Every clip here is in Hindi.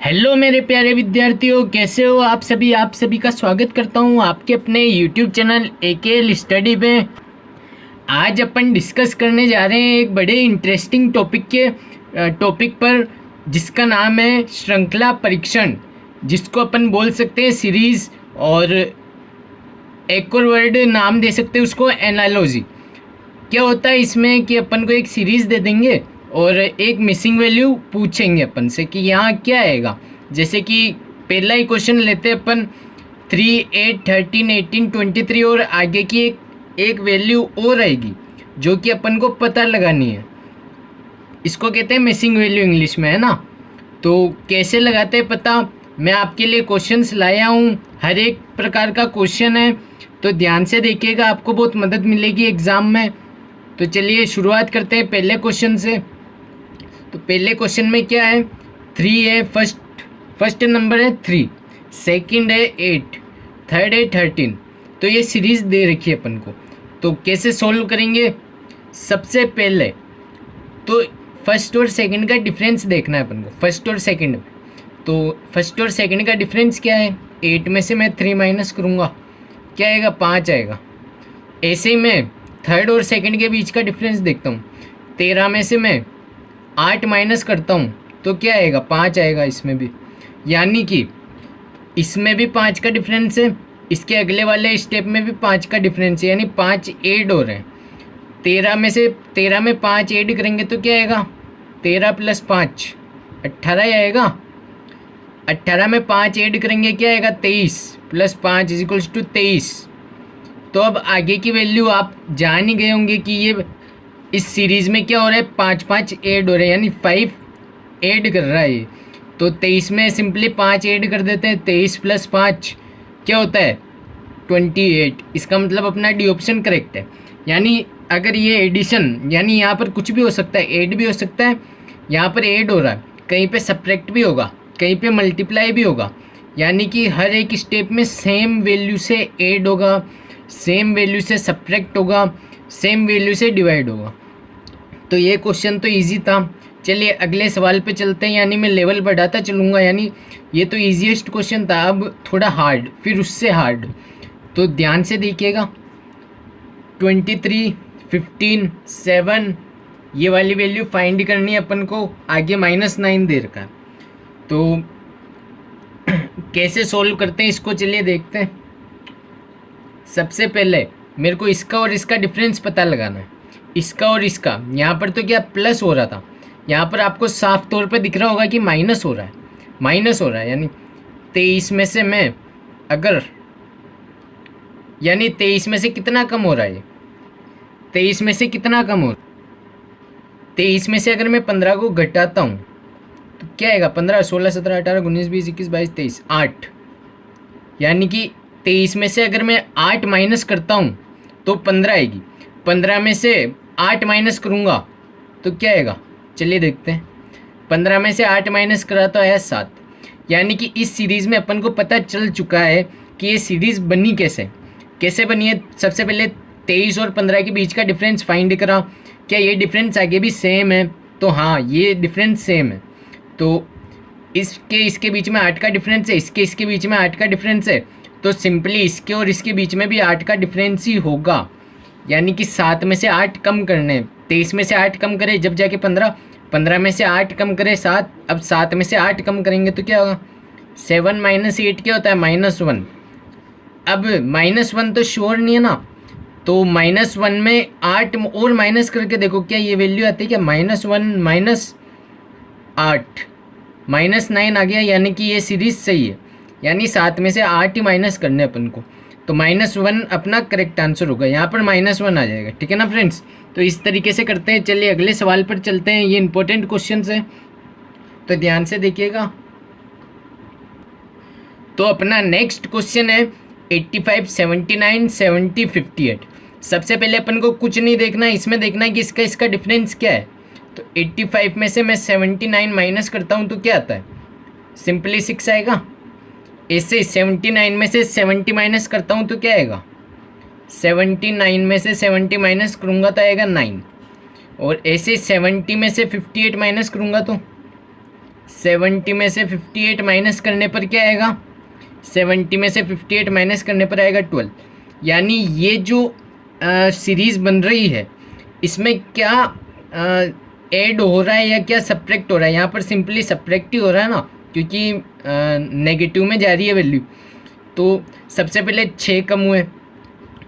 हेलो मेरे प्यारे विद्यार्थियों, कैसे हो आप सभी का स्वागत करता हूं आपके अपने यूट्यूब चैनल एकेएल स्टडी में। आज अपन डिस्कस करने जा रहे हैं एक बड़े इंटरेस्टिंग टॉपिक पर, जिसका नाम है श्रृंखला परीक्षण, जिसको अपन बोल सकते हैं सीरीज़, और एक और वर्ड नाम दे सकते हैं उसको एनालॉजी। क्या होता है इसमें कि अपन को एक सीरीज़ दे देंगे और एक मिसिंग वैल्यू पूछेंगे अपन से कि यहाँ क्या आएगा। जैसे कि पहला ही क्वेश्चन लेते हैं अपन 3, 8, 13, 18, 23 और आगे की एक वैल्यू और आएगी जो कि अपन को पता लगानी है। इसको कहते हैं मिसिंग वैल्यू इंग्लिश में, है ना। तो कैसे लगाते हैं पता, मैं आपके लिए क्वेश्चंस लाया हूँ, हर एक प्रकार का क्वेश्चन है, तो ध्यान से देखिएगा, आपको बहुत मदद मिलेगी एग्ज़ाम में। तो चलिए शुरुआत करते हैं पहले क्वेश्चन से। तो पहले क्वेश्चन में क्या है, 3 है, फर्स्ट नंबर है 3, सेकंड है 8, थर्ड है 13। तो ये सीरीज़ दे रखी है अपन को। तो कैसे सॉल्व करेंगे, सबसे पहले तो फर्स्ट और सेकंड का डिफरेंस देखना है अपन को, फर्स्ट और सेकंड में। तो फर्स्ट और सेकंड का डिफरेंस क्या है, 8 में से मैं 3 माइनस करूँगा, क्या आएगा, 5 आएगा। ऐसे ही मैं थर्ड और सेकंड के बीच का डिफरेंस देखता हूँ, 13 में से मैं 8 माइनस करता हूँ तो क्या आएगा, 5 आएगा इसमें भी। यानी कि इसमें भी 5 का डिफरेंस है, इसके अगले वाले स्टेप में भी 5 का डिफरेंस है, यानी 5 ऐड हो रहे हैं। 13 में 5 ऐड करेंगे तो क्या आएगा, 13 + 5 18 ही आएगा। 18 में 5 ऐड करेंगे क्या आएगा, 23 + 5 = 23। तो अब आगे की वैल्यू आप जान ही गए होंगे कि ये इस सीरीज़ में क्या हो रहा है, 5 ऐड हो रहे हैं, यानी 5 ऐड कर रहा है ये। तो 23 में सिंपली 5 ऐड कर देते हैं, 23 + 5 क्या होता है, 28। इसका मतलब अपना डी ऑप्शन करेक्ट है। यानी अगर ये एडिशन, यानी यहाँ पर कुछ भी हो सकता है, ऐड भी हो सकता है, यहाँ पर ऐड हो रहा है, कहीं पे सब्ट्रैक्ट भी होगा, कहीं पे मल्टीप्लाई भी होगा, यानी कि हर एक स्टेप में सेम वैल्यू से ऐड होगा, सेम वैल्यू से सब्ट्रैक्ट होगा, सेम वैल्यू से डिवाइड होगा। तो ये क्वेश्चन तो इजी था। चलिए अगले सवाल पे चलते हैं, यानी मैं लेवल बढ़ाता चलूँगा, यानी ये तो इजीएस्ट क्वेश्चन था, अब थोड़ा हार्ड, फिर उससे हार्ड। तो ध्यान से देखिएगा, 23, 15, 7 ये वाली वैल्यू फाइंड करनी है अपन को, आगे -9 दे रखा है। तो कैसे सोल्व करते हैं इसको, चलिए देखते हैं। सबसे पहले मेरे को इसका और इसका डिफरेंस पता लगाना है, इसका और इसका। यहाँ पर तो क्या प्लस हो रहा था, यहाँ पर आपको साफ तौर पे दिख रहा होगा कि माइनस हो रहा है, माइनस हो रहा है। यानी 23 में से मैं अगर, यानी 23 में से कितना कम हो रहा है, 23 में से कितना कम हो, 23 में से अगर मैं 15 को घटाता हूँ तो क्या आएगा, 15, 16, 17, 18, 19, 20, 21, 22, 23, 8। यानी कि 23 में से अगर मैं 8 माइनस करता हूँ तो 15 आएगी। 15 में से 8 माइनस करूँगा तो क्या आएगा, चलिए देखते हैं। 15 में से 8 माइनस करा तो आया 7। यानी कि इस सीरीज़ में अपन को पता चल चुका है कि ये सीरीज़ बनी कैसे बनी है। सबसे पहले 23 और 15 के बीच का डिफरेंस फाइंड करा, क्या ये डिफरेंस आगे भी सेम है, तो हाँ ये डिफरेंस सेम है। तो इसके बीच में 8 का डिफरेंस है, इसके बीच में 8 का डिफरेंस है, तो सिंपली इसके और इसके बीच में भी 8 का डिफरेंस ही होगा। यानी कि 7 में से 8 कम करने, 23 में से 8 कम करे जब जाके 15 में से 8 कम करे 7, अब 7 में से 8 कम करेंगे तो क्या होगा, 7 - 8 क्या होता है, -1। अब -1 तो श्योर नहीं है ना, तो -1 में 8 और माइनस करके देखो क्या ये वैल्यू आती है क्या, -1 - 8 -9 आ गया। यानी कि ये सीरीज़ सही है, यानी 7 में से 8 ही माइनस करने अपन को, तो -1 अपना करेक्ट आंसर होगा। यहाँ पर -1 आ जाएगा, ठीक है ना फ्रेंड्स। तो इस तरीके से करते हैं। चलिए अगले सवाल पर चलते हैं, ये इंपॉर्टेंट क्वेश्चन है तो ध्यान से देखिएगा। तो अपना नेक्स्ट क्वेश्चन है 85, 79, 70, 58। सबसे पहले अपन को कुछ नहीं देखना है, इसमें देखना है कि इसका डिफरेंस क्या है। तो 85 में से मैं 79 माइनस करता हूँ तो क्या आता है, सिंपली 6 आएगा। ऐसे 79 में से 70 माइनस करता हूँ तो क्या आएगा, 79 में से 70 माइनस करूँगा तो आएगा 9। और ऐसे 70 में से 58 माइनस करूँगा तो 70 में से 58 माइनस करने पर क्या आएगा, 70 में से 58 माइनस करने पर आएगा 12। यानी ये जो सीरीज़ बन रही है इसमें क्या ऐड हो रहा है या क्या सब्ट्रैक्ट हो रहा है। यहाँ पर सिंपली सब्ट्रैक्ट ही हो रहा है ना, क्योंकि नेगेटिव में जा रही है वैल्यू। तो सबसे पहले 6 कम हुए,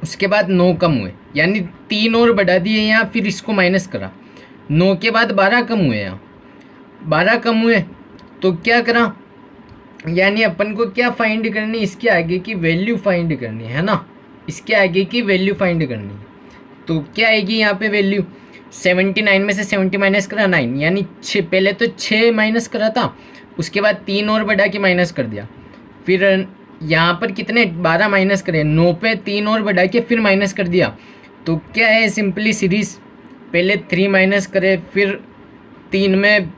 उसके बाद 9 कम हुए, यानी 3 और बढ़ा दिए यहाँ, फिर इसको माइनस करा। 9 के बाद 12 कम हुए, यहाँ 12 कम हुए तो क्या करा, यानी अपन को क्या फाइंड करनी, इसके आगे की वैल्यू फाइंड करनी है ना, इसके आगे की वैल्यू फाइंड करनी है। तो क्या आएगी यहाँ पे वैल्यू, 79 में से 70 माइनस करा 9, यानी 6, पहले तो 6 माइनस करा था, उसके बाद 3 और बढ़ा के माइनस कर दिया, फिर यहाँ पर कितने 12 माइनस करे, 9 पे 3 और बढ़ा के फिर माइनस कर दिया। तो क्या है सिंपली सीरीज़, पहले 3 माइनस करे, फिर 3 में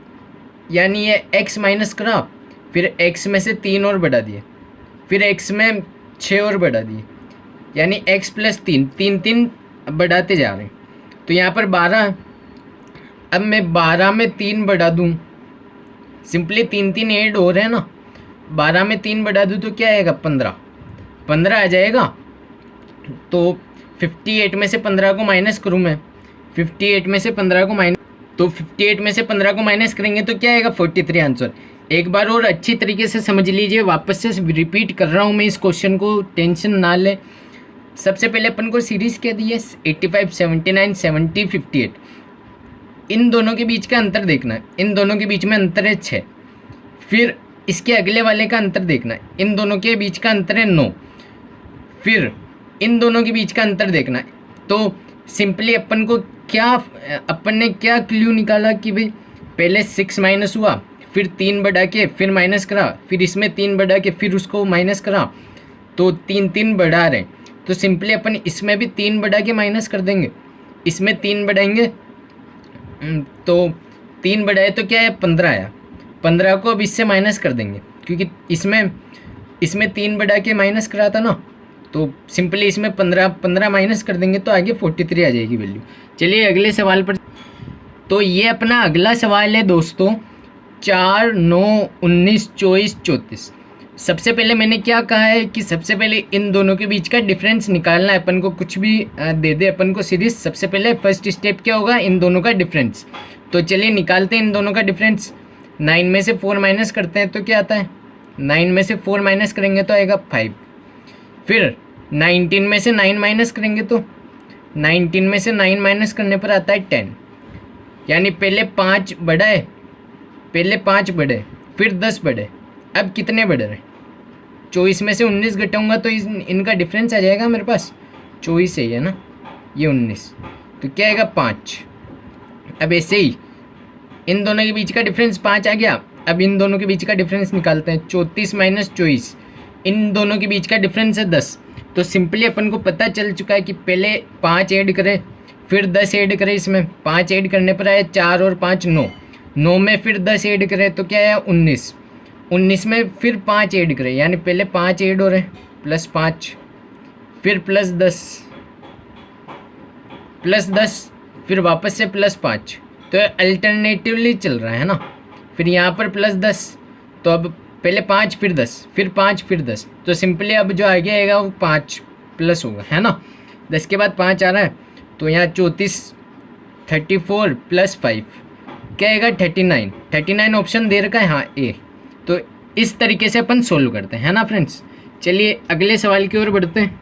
यानी ये x माइनस करा, फिर x में से 3 और बढ़ा दिए, फिर x में 6 और बढ़ा दिए, यानी x प्लस 3, 3 बढ़ाते जा रहे हैं। तो यहाँ पर 12, अब मैं 12 में 3 बढ़ा दूँ, सिंपली 3 ऐड हो रहे हैं ना, 12 में 3 बढ़ा दूँ तो क्या आएगा 15 आ जाएगा। तो 58 में से 15 को माइनस करूँ मैं, 58 में से 15 को माइनस, तो 58 में से 15 को माइनस करेंगे तो क्या आएगा 43 आंसर। एक बार और अच्छी तरीके से समझ लीजिए, वापस से रिपीट कर रहा हूँ मैं इस क्वेश्चन को, टेंशन ना ले। सबसे पहले अपन को सीरीज़ क्या दी है, 85, 79, 70, 58। इन दोनों के बीच का अंतर देखना है, इन दोनों के बीच में अंतर है 6। फिर इसके अगले वाले का अंतर देखना है, इन दोनों के बीच का अंतर है 9। फिर इन दोनों के बीच का अंतर देखना है। तो सिंपली अपन को क्या, अपन ने क्या क्लू निकाला कि भाई पहले 6 माइनस हुआ, फिर 3 बढ़ा के फिर माइनस करा, फिर इसमें 3 बढ़ा के फिर उसको माइनस करा, तो 3 बढ़ा रहे। तो सिंपली अपन इसमें भी 3 बढ़ा के माइनस कर देंगे, इसमें 3 बढ़ाएंगे, तो 3 बढ़ाए तो क्या है 15 आया, 15 को अब इससे माइनस कर देंगे, क्योंकि इसमें 3 बढ़ा के माइनस करा था ना, तो सिंपली इसमें 15 माइनस कर देंगे तो आगे 43 आ जाएगी वैल्यू। चलिए अगले सवाल पर। तो ये अपना अगला सवाल है दोस्तों, 4, 9, 19, 24, 34। सबसे पहले मैंने क्या कहा है कि सबसे पहले इन दोनों के बीच का डिफरेंस निकालना है। अपन को कुछ भी दे दे अपन को सीरीज, सबसे पहले फर्स्ट स्टेप क्या होगा, इन दोनों का डिफरेंस। तो चलिए निकालते हैं इन दोनों का डिफरेंस। 9 में से 4 माइनस करते हैं तो क्या आता है, 9 में से 4 माइनस करेंगे तो आएगा 5। फिर 19 में से 9 माइनस करेंगे तो 19 में से 9 माइनस करने पर आता है 10। यानी पहले 5 बढ़ाए, पहले 5 बढ़े, फिर 10 बढ़े, अब कितने बढ़ रहे, 24 में से 19 घटाऊंगा तो इनका डिफरेंस आ जाएगा मेरे पास, 24 है ना, ये 19, तो क्या आएगा 5। अब ऐसे ही इन दोनों के बीच का डिफरेंस 5 आ गया। अब इन दोनों के बीच का डिफरेंस निकालते हैं, 34 माइनस 24, इन दोनों के बीच का डिफरेंस है 10। तो सिंपली अपन को पता चल चुका है कि पहले 5 ऐड करें, फिर 10 ऐड करें, इसमें 5 ऐड करने पर आया 4 और 5 9, 9 में फिर 10 ऐड करें तो क्या आया 19, 19 में फिर 5 ऐड करें, यानी पहले 5 ऐड हो रहे हैं प्लस 5, फिर प्लस 10, फिर वापस से प्लस 5, तो अल्टरनेटिवली चल रहा है ना। फिर यहाँ पर प्लस 10, तो अब पहले 5 फिर 10, फिर 5 फिर 10, तो सिंपली अब जो आगे आएगा वो 5 प्लस होगा, है ना। 10 के बाद 5 आ रहा है, तो यहाँ 34 प्लस 5 क्या आएगा 39 ऑप्शन दे रखा है, हाँ ए। तो इस तरीके से अपन सोल्व करते हैं, है ना फ्रेंड्स। चलिए अगले सवाल की ओर बढ़ते हैं।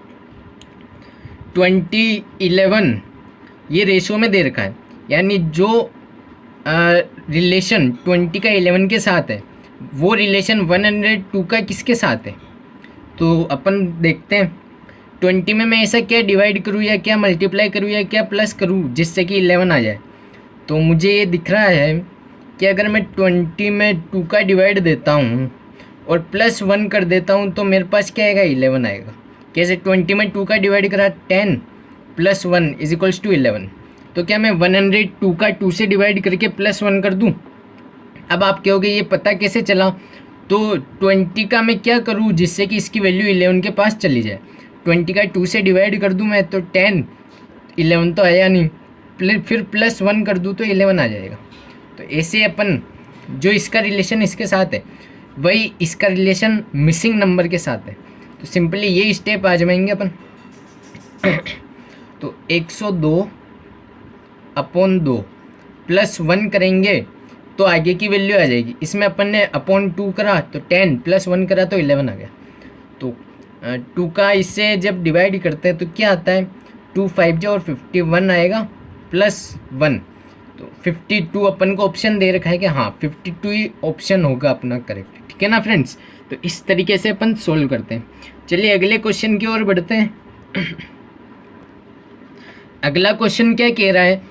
2011 ये रेशो में दे रखा है, यानी जो रिलेशन 20 का 11 के साथ है वो रिलेशन 102 का किसके साथ है। तो अपन देखते हैं 20 में मैं ऐसा क्या डिवाइड करूँ या क्या मल्टीप्लाई करूँ या क्या प्लस करूँ जिससे कि 11 आ जाए। तो मुझे ये दिख रहा है कि अगर मैं 20 में 2 का डिवाइड देता हूँ और प्लस 1 कर देता हूँ तो मेरे पास क्या आएगा 11 आएगा। कैसे, 20 में 2 का डिवाइड करा 10 प्लस 1 इज इक्वल्स टू 11। तो क्या मैं 102 का 2 से डिवाइड करके प्लस 1 कर दूँ। अब आप कहोगे ये पता कैसे चला, तो 20 का मैं क्या करूँ जिससे कि इसकी वैल्यू 11 के पास चली जाए। 20 का 2 से डिवाइड कर दूँ मैं तो 10, 11 तो आया नहीं, फिर प्लस 1 कर दूँ तो 11 आ जाएगा। तो ऐसे अपन जो इसका रिलेशन इसके साथ है वही इसका रिलेशन मिसिंग नंबर के साथ है। तो सिंपली ये स्टेप आजमाएंगे अपन। तो 102/2 प्लस 1 करेंगे तो आगे की वैल्यू आ जाएगी। इसमें अपन ने अपॉन 2 करा तो 10 प्लस 1 करा तो 11 आ गया। तो 2 का इससे जब डिवाइड करते हैं तो क्या आता है, 2 5 और 51 आएगा प्लस 1। तो 52 अपन को ऑप्शन दे रखा है कि हाँ 52 ही ऑप्शन होगा अपना करेक्ट। ठीक है ना फ्रेंड्स। तो इस तरीके से अपन सोल्व करते हैं। चलिए अगले क्वेश्चन की ओर बढ़ते हैं। अगला क्वेश्चन क्या कह रहा है,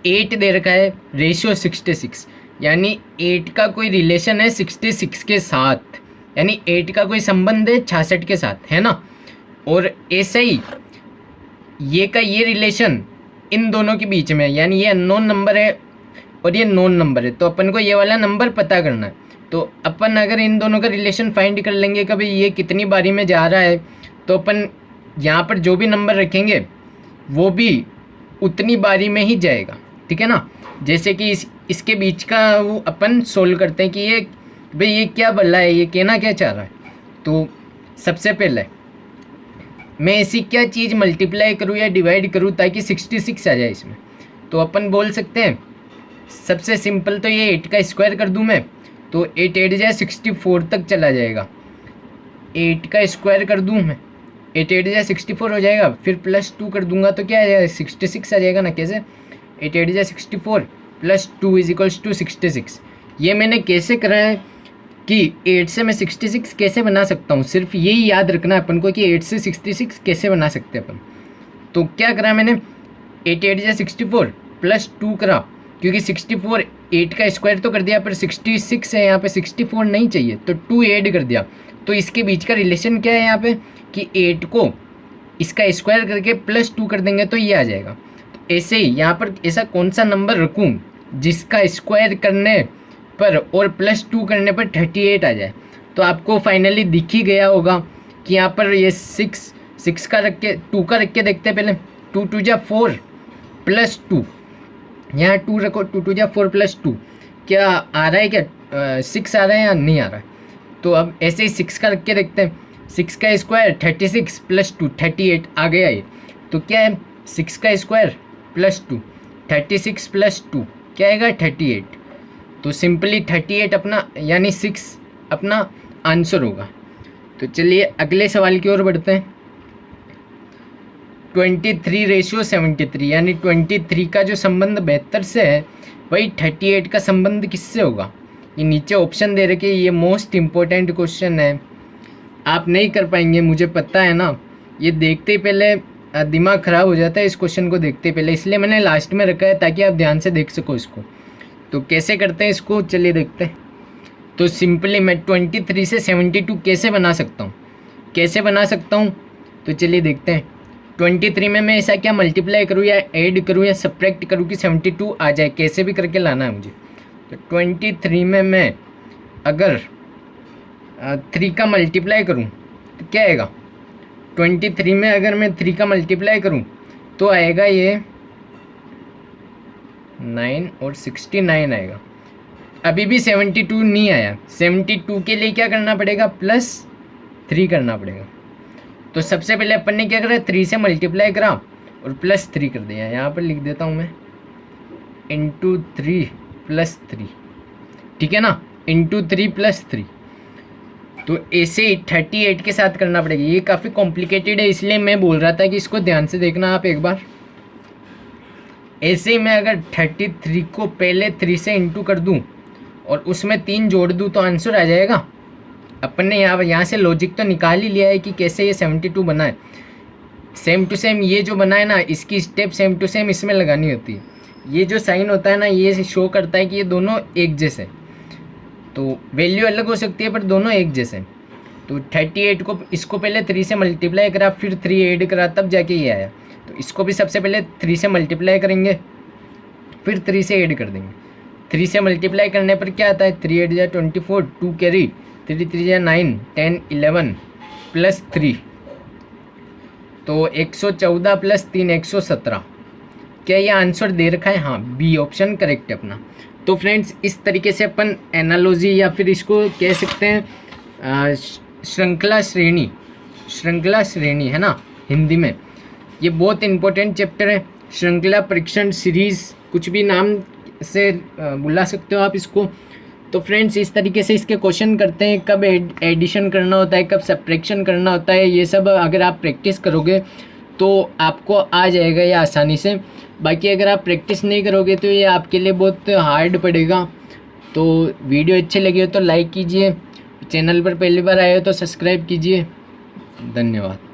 8 दे रखा है, रेशियो 66, यानी 8 का कोई रिलेशन है 66 के साथ, यानी 8 का कोई संबंध है 66 के साथ, है ना। और ऐसे ही ये का ये रिलेशन इन दोनों के बीच में है, यानी ये अननोन नंबर है और ये नोन नंबर है। तो अपन को ये वाला नंबर पता करना है। तो अपन अगर इन दोनों का रिलेशन फाइंड कर लेंगे कभी ये कितनी बारी में जा रहा है, तो अपन यहाँ पर जो भी नंबर रखेंगे वो भी उतनी बारी में ही जाएगा। ठीक है ना। जैसे कि इसके बीच का वो अपन सोल्व करते हैं कि ये भाई ये क्या बोला है, ये कहना क्या चाह रहा है। तो सबसे पहले मैं ऐसी क्या चीज़ मल्टीप्लाई करूँ या डिवाइड करूँ ताकि 66 आ जाए इसमें। तो अपन बोल सकते हैं सबसे सिंपल तो ये 8 का स्क्वायर कर दूँ मैं, तो 8 8 जाए 64 तक चला जाएगा। 8 का स्क्वायर कर दूँ मैं, 8 8 जाए 64 हो जाएगा। फिर प्लस 2 कर दूंगा तो क्या आ जाएगा, 66 आ जाएगा ना। कैसे, 8 8 जाए 64 प्लस 2 इज इक्वल्स टू 66। ये मैंने कैसे करा है कि 8 से मैं 66 कैसे बना सकता हूँ, सिर्फ यही याद रखना है अपन को कि 8 से 66 कैसे बना सकते हैं अपन। तो क्या करा मैंने, 8 8 जाए 64 प्लस 2 करा, क्योंकि 64 8 का स्क्वायर तो कर दिया पर 66 है यहाँ पे, 64 नहीं चाहिए तो 2 ऐड कर दिया। तो इसके बीच का रिलेशन क्या है यहाँ पे कि 8 को इसका स्क्वायर करके प्लस 2 कर देंगे तो ये आ जाएगा। तो ऐसे ही यहाँ पर ऐसा कौन सा नंबर रखूँ जिसका स्क्वायर करने पर और प्लस 2 करने पर 38 आ जाए। तो आपको फाइनली दिख ही गया होगा कि यहाँ पर ये 6 का रख के 2 का रख के देखते हैं पहले। 2 2 जा 4 प्लस 2, यहाँ 2 रखो, 2 2 जा 4 प्लस 2, क्या आ रहा है, क्या 6 आ रहा है या नहीं आ रहा है। तो अब ऐसे ही 6 का रख के देखते हैं। 6 का स्क्वायर 36 प्लस 2 38 आ गया ये। तो क्या है, 6 का स्क्वायर प्लस 2 36 प्लस 2 क्या आएगा 38। तो सिंपली 38 अपना यानी 6 अपना आंसर होगा। तो चलिए अगले सवाल की ओर बढ़ते हैं। 23 रेशियो 73, यानी 23 का जो संबंध 72 से है वही 38 का संबंध किससे होगा। ये नीचे ऑप्शन दे रखे, ये मोस्ट इम्पोर्टेंट क्वेश्चन है, आप नहीं कर पाएंगे मुझे पता है ना। ये देखते ही पहले दिमाग ख़राब हो जाता है इस क्वेश्चन को देखते पहले, इसलिए मैंने लास्ट में रखा है ताकि आप ध्यान से देख सको इसको। तो कैसे करते हैं इसको, चलिए देखते हैं। तो सिंपली मैं 23 से 72 कैसे बना सकता हूँ, तो चलिए देखते हैं। 23 में मैं ऐसा क्या मल्टीप्लाई करूँ या ऐड करूँ या सब्ट्रैक्ट करूँ कि 72 आ जाए, कैसे भी करके लाना है मुझे। तो 23 में मैं अगर 3 का मल्टीप्लाई करूँ तो क्या आएगा, 23 में अगर मैं 3 का मल्टीप्लाई करूँ तो आएगा ये 9 और 69 आएगा। अभी भी 72 नहीं आया, 72 के लिए क्या करना पड़ेगा, +3 करना पड़ेगा। तो सबसे पहले अपन ने क्या करा, 3 से मल्टीप्लाई करा और +3 कर दिया। यहाँ पर लिख देता हूँ मैं इंटू 3 + 3, ठीक है ना, इंटू 3 + 3। तो ऐसे ही 38 के साथ करना पड़ेगा। ये काफ़ी कॉम्प्लिकेटेड है इसलिए मैं बोल रहा था कि इसको ध्यान से देखना आप एक बार। ऐसे ही मैं अगर 33 को पहले 3 से इंटू कर दूं और उसमें 3 जोड़ दूं तो आंसर आ जाएगा। अपन ने यहाँ से लॉजिक तो निकाल ही लिया है कि कैसे ये 72 बना है। सेम टू सेम ये जो बना है ना, इसकी स्टेप सेम टू सेम इसमें लगानी होती है। ये जो साइन होता है ना, ये शो करता है कि ये दोनों एक जैसे, तो वैल्यू अलग हो सकती है पर दोनों एक जैसे। तो 38 को इसको पहले 3 से मल्टीप्लाई करा, फिर 3 ऐड करा, तब जाके ये आया। तो इसको भी सबसे पहले 3 से मल्टीप्लाई करेंगे, फिर 3 से ऐड कर देंगे। 3 से मल्टीप्लाई करने पर क्या आता है, 3 8 जा 24, 2 कैरी, 3 3 जा 9, 10 11 +3, तो 114 + 3 117। क्या ये आंसर दे रखा है, हाँ बी ऑप्शन करेक्ट है अपना। तो फ्रेंड्स इस तरीके से अपन एनालॉजी या फिर इसको कह सकते हैं श्रृंखला श्रेणी है ना हिंदी में। ये बहुत इम्पोर्टेंट चैप्टर है। श्रृंखला परीक्षण सीरीज़ कुछ भी नाम से बुला सकते हो आप इसको। तो फ्रेंड्स इस तरीके से इसके क्वेश्चन करते हैं, कब एडिशन करना होता है, कब सब्ट्रैक्शन करना होता है, ये सब अगर आप प्रैक्टिस करोगे तो आपको आ जाएगा ये आसानी से। बाकी अगर आप प्रैक्टिस नहीं करोगे तो ये आपके लिए बहुत हार्ड पड़ेगा। तो वीडियो अच्छे लगे हो तो लाइक कीजिए, चैनल पर पहली बार आए हो तो सब्सक्राइब कीजिए। धन्यवाद।